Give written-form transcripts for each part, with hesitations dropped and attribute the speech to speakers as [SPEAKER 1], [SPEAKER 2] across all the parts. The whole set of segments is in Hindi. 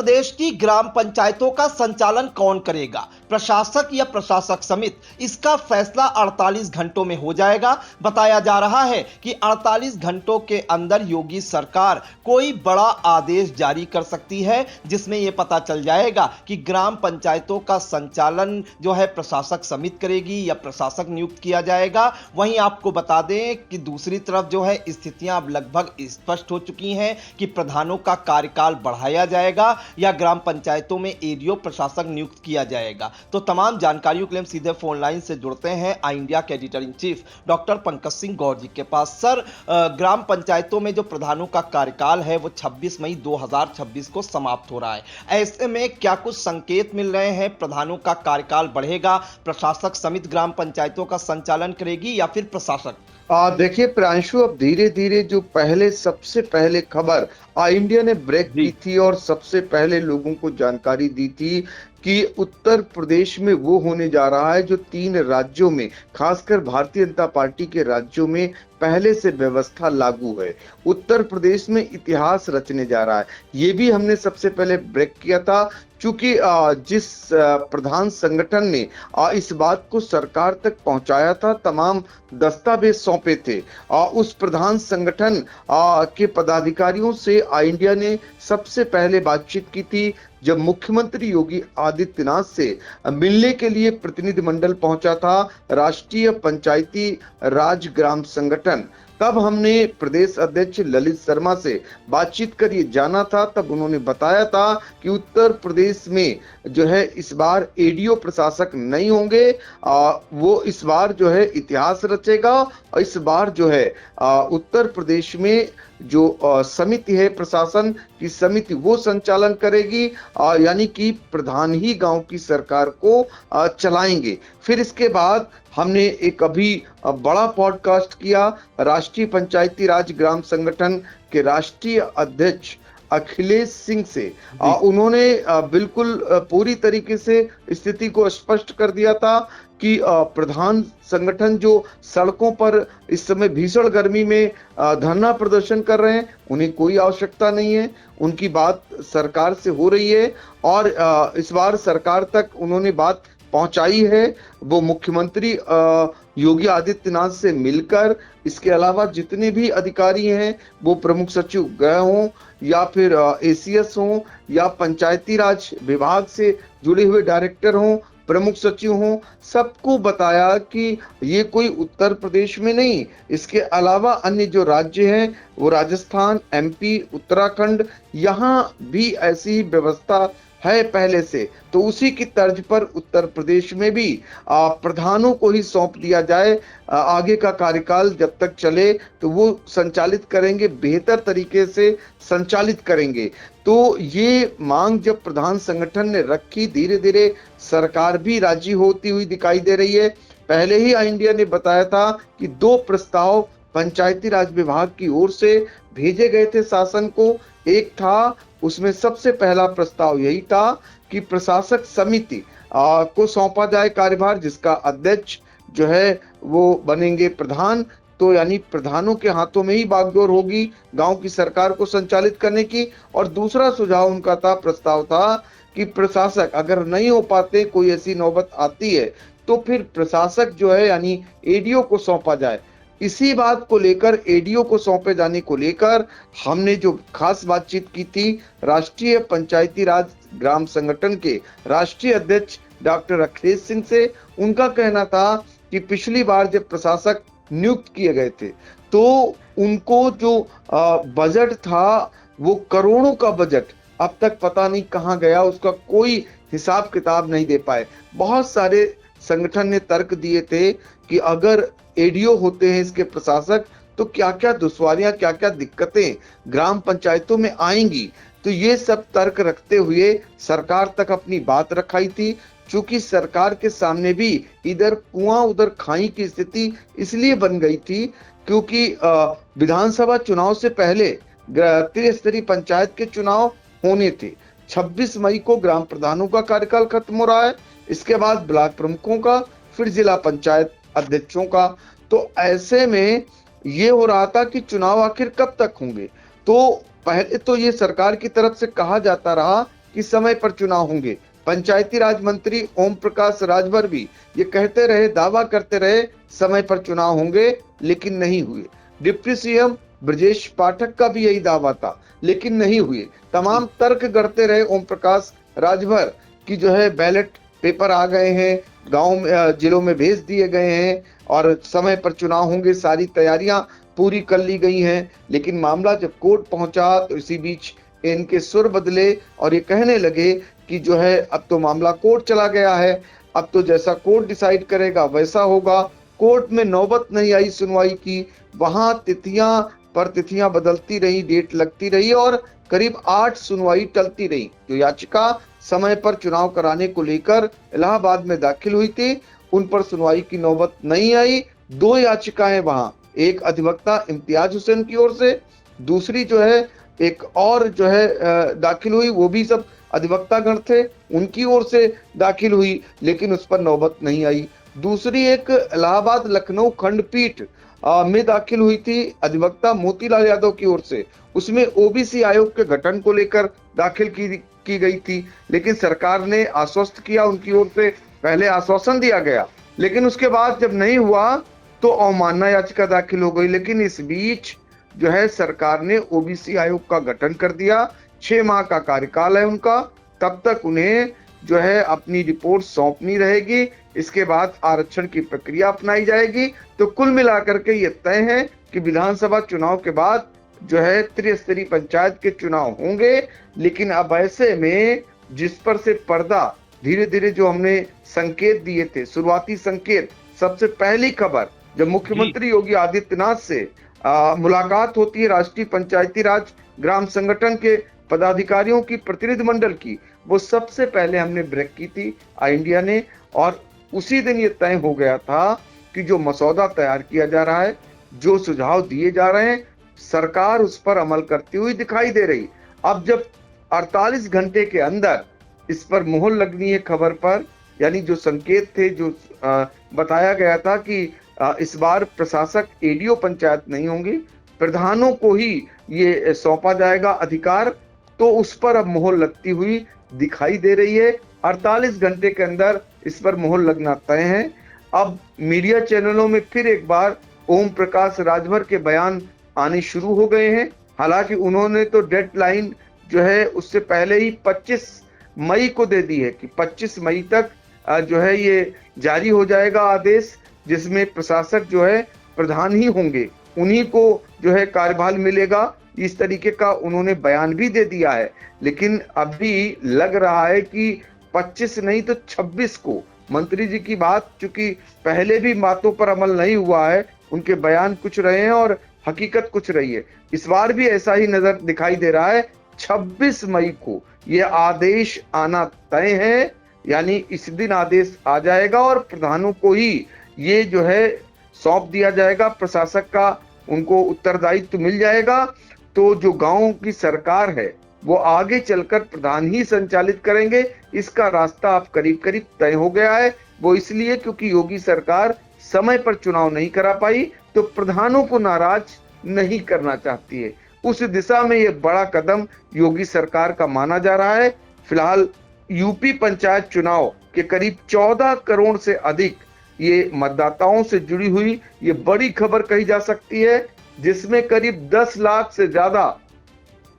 [SPEAKER 1] प्रदेश की ग्राम पंचायतों का संचालन कौन करेगा, प्रशासक या प्रशासक समिति? इसका फैसला 48 घंटों में हो जाएगा। बताया जा रहा है कि 48 घंटों के अंदर योगी सरकार कोई बड़ा आदेश जारी कर सकती है, जिसमें यह पता चल जाएगा कि ग्राम पंचायतों का संचालन जो है प्रशासक समिति करेगी या प्रशासक नियुक्त किया जाएगा। वहीं आपको बता दें कि दूसरी तरफ जो है स्थितियां अब लगभग स्पष्ट हो चुकी हैं कि प्रधानों का कार्यकाल बढ़ाया जाएगा या ग्राम पंचायतों में एडीओ प्रशासक नियुक्त किया जाएगा। तो तमाम जानकारियों के लिए हम सीधे फोन लाइन से जुड़ते हैं आई इंडिया के editor in chief doctor Pankaj Singh Gaur ji के पास। सर, ग्राम पंचायतों में जो प्रधानों का कार्यकाल है वो 26 मई 2026 को समाप्त हो रहा है। ऐसे में क्या कुछ संकेत मिल रहे हैं, प्रधानों का कार्यकाल बढ़ेगा, प्रशासक समिति ग्राम पंचायतों का संचालन करेगी या फिर प्रशासक?
[SPEAKER 2] देखिए प्रांशु, अब धीरे धीरे जो सबसे पहले खबर आई इंडिया ने ब्रेक की थी और सबसे पहले लोगों को जानकारी दी थी कि उत्तर प्रदेश में वो होने जा रहा है जो 3 राज्यों में, खासकर भारतीय जनता पार्टी के राज्यों में पहले से व्यवस्था लागू है। उत्तर प्रदेश में इतिहास रचने जा रहा है। ये भी हमने सबसे पहले ब्रेक किया था, क्योंकि जिस प्रधान संगठन ने इस बात को सरकार तक पहुंचाया था, तमाम दस्तावेज सौंपे थे, उस प्रधान संगठन के पदाधिकारियों से आई इंडिया ने सबसे पहले बातचीत की थी जब मुख्यमंत्री योगी आदित्यनाथ से मिलने के लिए प्रतिनिधिमंडल पहुंचा था राष्ट्रीय पंचायती राज ग्राम संगठन। तब हमने प्रदेश अध्यक्ष ललित शर्मा से बातचीत कर ये जाना था, तब उन्होंने बताया था कि उत्तर प्रदेश में जो है इस बार एडीओ प्रशासक नहीं होंगे, वो इस बार जो है इतिहास रचेगा और इस बार जो है उत्तर प्रदेश में जो समिति है प्रशासन की समिति वो संचालन करेगी, यानी कि प्रधान ही गांव की सरकार को चलाएंगे। फिर इसके बाद हमने एक अभी बड़ा पॉडकास्ट किया राष्ट्रीय पंचायती राज ग्राम संगठन के राष्ट्रीय अध्यक्ष अखिलेश सिंह से। उन्होंने बिल्कुल पूरी तरीके से स्थिति को स्पष्ट कर दिया था कि प्रधान संगठन जो सड़कों पर इस समय भीषण गर्मी में धरना प्रदर्शन कर रहे हैं, उन्हें कोई आवश्यकता नहीं है, उनकी बात सरकार से हो रही है और इस बार सरकार तक उन्होंने बात पहुंचाई है वो मुख्यमंत्री योगी आदित्यनाथ से मिलकर। इसके अलावा जितने भी अधिकारी हैं, वो प्रमुख सचिव गृह हों या फिर एसीएस हों या पंचायती राज विभाग से जुड़े हुए डायरेक्टर हों, प्रमुख सचिव हों, सबको बताया कि ये कोई उत्तर प्रदेश में नहीं, इसके अलावा अन्य जो राज्य हैं वो राजस्थान, एमपी, उत्तराखंड, यहाँ भी ऐसी ही व्यवस्था है पहले से। तो उसी की तर्ज पर उत्तर प्रदेश में भी प्रधानों को ही सौंप दिया जाए, आगे का कार्यकाल जब तक चले तो वो संचालित करेंगे, बेहतर तरीके से संचालित करेंगे। तो ये मांग जब प्रधान संगठन ने रखी, धीरे धीरे सरकार भी राजी होती हुई दिखाई दे रही है। पहले ही आई इंडिया ने बताया था कि 2 प्रस्ताव पंचायती राज विभाग की ओर से भेजे गए थे शासन को। एक था, उसमें सबसे पहला प्रस्ताव यही था कि प्रशासक समिति को सौंपा जाए कार्यभार, जिसका अध्यक्ष जो है वो बनेंगे प्रधान। तो यानी प्रधानों के हाथों में ही बागडोर होगी गांव की सरकार को संचालित करने की। और दूसरा सुझाव उनका था, प्रस्ताव था कि प्रशासक अगर नहीं हो पाते, कोई ऐसी नौबत आती है, तो फिर प्रशासक जो है यानी एडीओ को सौंपा जाए। इसी बात को लेकर, एडीओ को सौंपे जाने को लेकर हमने जो खास बातचीत की थी राष्ट्रीय पंचायती राज ग्राम संगठन के राष्ट्रीय अध्यक्ष डॉक्टर अखिलेश सिंह से। उनका कहना था कि पिछली बार जब प्रशासक नियुक्त किए गए थे तो उनको जो बजट था वो करोड़ों का बजट अब तक पता नहीं कहां गया, उसका कोई हिसाब किताब नहीं दे पाए। बहुत सारे संगठन ने तर्क दिए थे कि अगर एडीओ होते हैं इसके प्रशासक तो क्या क्या दुश्वारियां, क्या क्या दिक्कतें ग्राम पंचायतों में आएंगी। तो ये सब तर्क रखते हुए सरकार तक अपनी बात रखाई थी। चूंकि सरकार के सामने भी इधर कुआं उधर खाई की स्थिति इसलिए बन गई थी क्योंकि विधानसभा चुनाव से पहले त्रिस्तरीय पंचायत के चुनाव होने थे। 26 मई को ग्राम प्रधानों का कार्यकाल खत्म हो रहा है, इसके बाद ब्लॉक प्रमुखों का, फिर जिला पंचायत अध्यक्षों का। तो ऐसे में ये हो रहा था कि चुनाव आखिर कब तक होंगे। तो पहले तो ये सरकार की तरफ से कहा जाता रहा कि समय पर चुनाव होंगे। पंचायती राज मंत्री ओम प्रकाश राजभर भी ये कहते रहे, दावा करते रहे समय पर चुनाव होंगे, लेकिन नहीं हुए। डिप्टी सीएम ब्रजेश पाठक का भी यही दावा था, लेकिन नहीं हुए। तमाम तर्क गढ़ते रहे ओम प्रकाश राजभर कि जो है बैलेट पेपर आ गए हैं, गांव में जिलों में भेज दिए गए हैं और समय पर चुनाव होंगे, सारी तैयारियां पूरी कर ली गई हैं। लेकिन मामला जब कोर्ट पहुंचा तो इसी बीच इनके सुर बदले और ये कहने लगे कि जो है अब तो मामला कोर्ट चला गया है, अब तो जैसा कोर्ट डिसाइड करेगा वैसा होगा। कोर्ट में नौबत नहीं आई सुनवाई की, वहां तिथियां बदलती रही, डेट लगती रही और करीब 8 सुनवाई टलती रही। जो याचिका समय पर चुनाव कराने को लेकर इलाहाबाद में दाखिल हुई थी, उन पर सुनवाई की नौबत नहीं आई। 2 याचिकाएं वहां, एक अधिवक्ता इम्तियाज हुसैन की ओर से, दूसरी जो है एक और जो है दाखिल हुई, वो भी सब अधिवक्ता गण थे, उनकी ओर से दाखिल हुई, लेकिन उस पर नौबत नहीं आई। दूसरी एक इलाहाबाद लखनऊ खंडपीठ में दाखिल हुई थी, अधिवक्ता मोतीलाल यादव की ओर से, उसमें ओबीसी आयोग के गठन को लेकर दाखिल की गई थी, लेकिन सरकार ने आश्वस्त किया, उनकी ओर से पहले आश्वासन दिया गया, लेकिन उसके बाद जब नहीं हुआ तो अवमानना याचिका दाखिल हो गई। लेकिन इस बीच जो है सरकार ने ओबीसी आयोग का गठन कर दिया, 6 माह का कार्यकाल है उनका, तब तक उन्हें जो है अपनी रिपोर्ट सौंपनी रहेगी, इसके बाद आरक्षण की प्रक्रिया अपनाई जाएगी। तो कुल मिलाकर के ये तय है कि विधानसभा चुनाव के बाद जो है त्रिस्तरीय पंचायत के चुनाव होंगे। लेकिन अब ऐसे में जिस पर से पर्दा धीरे धीरे जो हमने संकेत दिए थे, शुरुआती संकेत, सबसे पहली खबर जब मुख्यमंत्री योगी आदित्यनाथ से मुलाकात होती है राष्ट्रीय पंचायती राज ग्राम संगठन के पदाधिकारियों की, प्रतिनिधि मंडल की, वो सबसे पहले हमने ब्रेक की थी इंडिया ने, और उसी दिन ये तय हो गया था कि जो मसौदा तैयार किया जा रहा है, जो सुझाव दिए जा रहे हैं, सरकार उस पर अमल करती हुई दिखाई दे रही। अब जब 48 घंटे के अंदर इस पर मुहर लगनी है खबर पर, यानी जो संकेत थे, जो बताया गया था कि इस बार प्रशासक एडीओ पंचायत नहीं होंगी, प्रधानों को ही ये सौंपा जाएगा अधिकार, तो उस पर अब मुहर लगती हुई दिखाई दे रही है। 48 घंटे के अंदर इस पर मुहर लगना तय है। अब मीडिया चैनलों में फिर एक बार ओम प्रकाश राजभर के बयान आने शुरू हो गए हैं। हालांकि उन्होंने तो डेडलाइन जो है उससे पहले ही 25 मई को दे दी है कि 25 मई तक जो है ये जारी हो जाएगा आदेश, जिसमें प्रशासक जो है प्रधान ही होंगे, उन्हीं को जो है कार्यभार मिलेगा। इस तरीके का उन्होंने बयान भी दे दिया है। लेकिन अभी लग रहा है कि 25 नहीं तो 26 को, मंत्री जी की बात चूंकि पहले भी बातों पर अमल नहीं हुआ है, उनके बयान कुछ रहे हैं और हकीकत कुछ रही है, इस बार भी ऐसा ही नजर दिखाई दे रहा है। 26 मई को ये आदेश आना तय है, यानी इस दिन आदेश आ जाएगा और प्रधानों को ही ये जो है सौंप दिया जाएगा, प्रशासक का उनको उत्तरदायित्व मिल जाएगा। तो जो गांव की सरकार है वो आगे चलकर प्रधान ही संचालित करेंगे, इसका रास्ता अब करीब करीब तय हो गया है। वो इसलिए क्योंकि योगी सरकार समय पर चुनाव नहीं करा पाई, तो प्रधानों को नाराज नहीं करना चाहती है। उस दिशा में ये बड़ा कदम योगी सरकार का माना जा रहा है। फिलहाल यूपी पंचायत चुनाव के करीब 14 करोड़ से अधिक ये मतदाताओं से जुड़ी हुई ये बड़ी खबर कही जा सकती है, जिसमें करीब 10 लाख से ज्यादा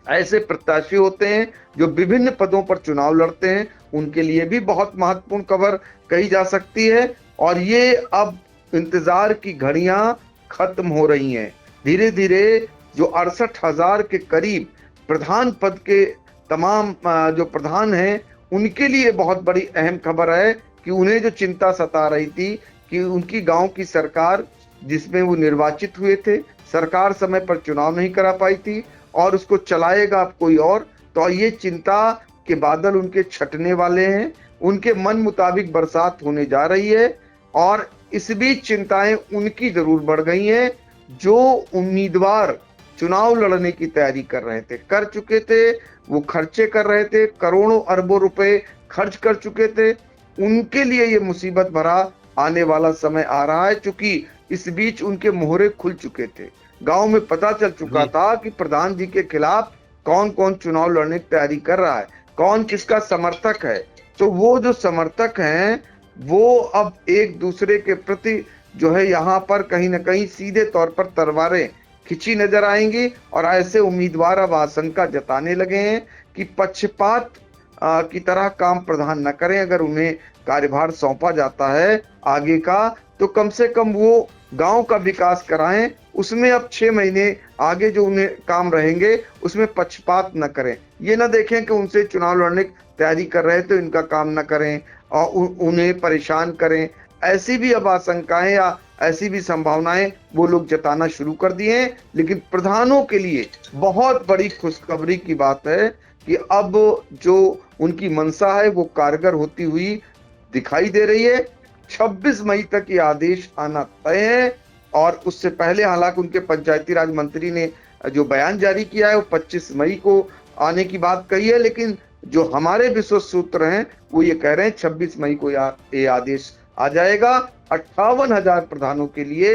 [SPEAKER 2] ऐसे प्रत्याशी होते हैं जो विभिन्न पदों पर चुनाव लड़ते हैं, उनके लिए भी बहुत महत्वपूर्ण खबर कही जा सकती है। और ये अब इंतजार की घड़ियां खत्म हो रही हैं। धीरे धीरे जो 68,000 के करीब प्रधान पद के तमाम जो प्रधान हैं, उनके लिए बहुत बड़ी अहम खबर है कि उन्हें जो चिंता सता रही थी कि उनकी गांव की सरकार जिसमें वो निर्वाचित हुए थे, सरकार समय पर चुनाव नहीं करा पाई थी और उसको चलाएगा अब कोई और, तो ये चिंता के बादल उनके छटने वाले हैं। उनके मन मुताबिक बरसात होने जा रही है और इस बीच चिंताएं उनकी जरूर बढ़ गई हैं जो उम्मीदवार चुनाव लड़ने की तैयारी कर रहे थे, कर चुके थे, वो खर्चे कर रहे थे, करोड़ों अरबों रुपए खर्च कर चुके थे। उनके लिए ये मुसीबत भरा आने वाला समय आ रहा है, क्योंकि इस बीच उनके मोहरे खुल चुके थे। गांव में पता चल चुका था कि प्रधान जी के खिलाफ कौन कौन चुनाव लड़ने की तैयारी कर रहा है, कौन किसका समर्थक है। तो वो जो समर्थक हैं वो अब एक दूसरे के प्रति जो है यहाँ पर कहीं ना कहीं सीधे तौर पर तलवारें खिंची नजर आएंगी और ऐसे उम्मीदवार अब आशंका जताने लगे हैं कि पक्षपात की तरह काम प्रधान न करें। अगर उन्हें कार्यभार सौंपा जाता है आगे का, तो कम से कम वो गांव का विकास कराएं, उसमें अब 6 महीने आगे जो उन्हें काम रहेंगे उसमें पक्षपात न करें। ये ना देखें कि उनसे चुनाव लड़ने की तैयारी कर रहे तो इनका काम न करें और उन्हें परेशान करें। ऐसी भी अब आशंकाएं या ऐसी भी संभावनाएं वो लोग जताना शुरू कर दिए हैं। लेकिन प्रधानों के लिए बहुत बड़ी खुशखबरी की बात है कि अब जो उनकी मंशा है वो कारगर होती हुई दिखाई दे रही है। 26 मई तक ये आदेश आना तय है और उससे पहले हालांकि उनके पंचायती राज मंत्री ने जो बयान जारी किया है वो 25 मई को आने की बात कही है, लेकिन जो हमारे विश्वस्त सूत्र हैं वो ये कह रहे हैं 26 मई को ये आदेश आ जाएगा। 58,000 प्रधानों के लिए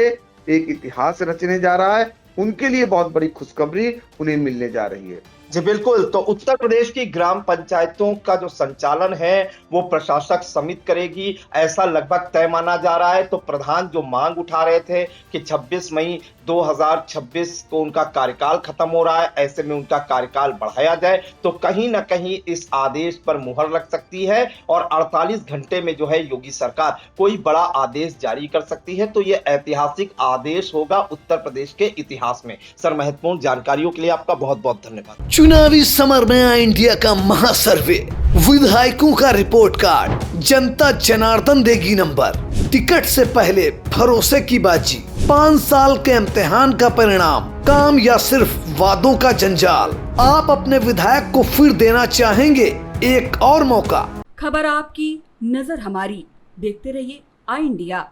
[SPEAKER 2] एक इतिहास रचने जा रहा है। उनके लिए बहुत बड़ी खुशखबरी उन्हें मिलने जा रही है।
[SPEAKER 1] जी बिल्कुल। तो उत्तर प्रदेश की ग्राम पंचायतों का जो संचालन है वो प्रशासक समिति करेगी, ऐसा लगभग तय माना जा रहा है। तो प्रधान जो मांग उठा रहे थे कि 26 मई 2026 को उनका कार्यकाल खत्म हो रहा है, ऐसे में उनका कार्यकाल बढ़ाया जाए, तो कहीं ना कहीं इस आदेश पर मुहर लग सकती है और 48 घंटे में जो है योगी सरकार कोई बड़ा आदेश जारी कर सकती है। तो ये ऐतिहासिक आदेश होगा उत्तर प्रदेश के इतिहास में। सर, महत्वपूर्ण जानकारियों के लिए आपका बहुत बहुत धन्यवाद।
[SPEAKER 3] चुनावी समर में आई इंडिया का महासर्वे, विधायकों का रिपोर्ट कार्ड, जनता जनार्दन देगी नंबर, टिकट से पहले भरोसे की बाजी, 5 साल के इम्तिहान का परिणाम, काम या सिर्फ वादों का जंजाल। आप अपने विधायक को फिर देना चाहेंगे एक और मौका।
[SPEAKER 4] खबर आपकी, नजर हमारी। देखते रहिए आई इंडिया।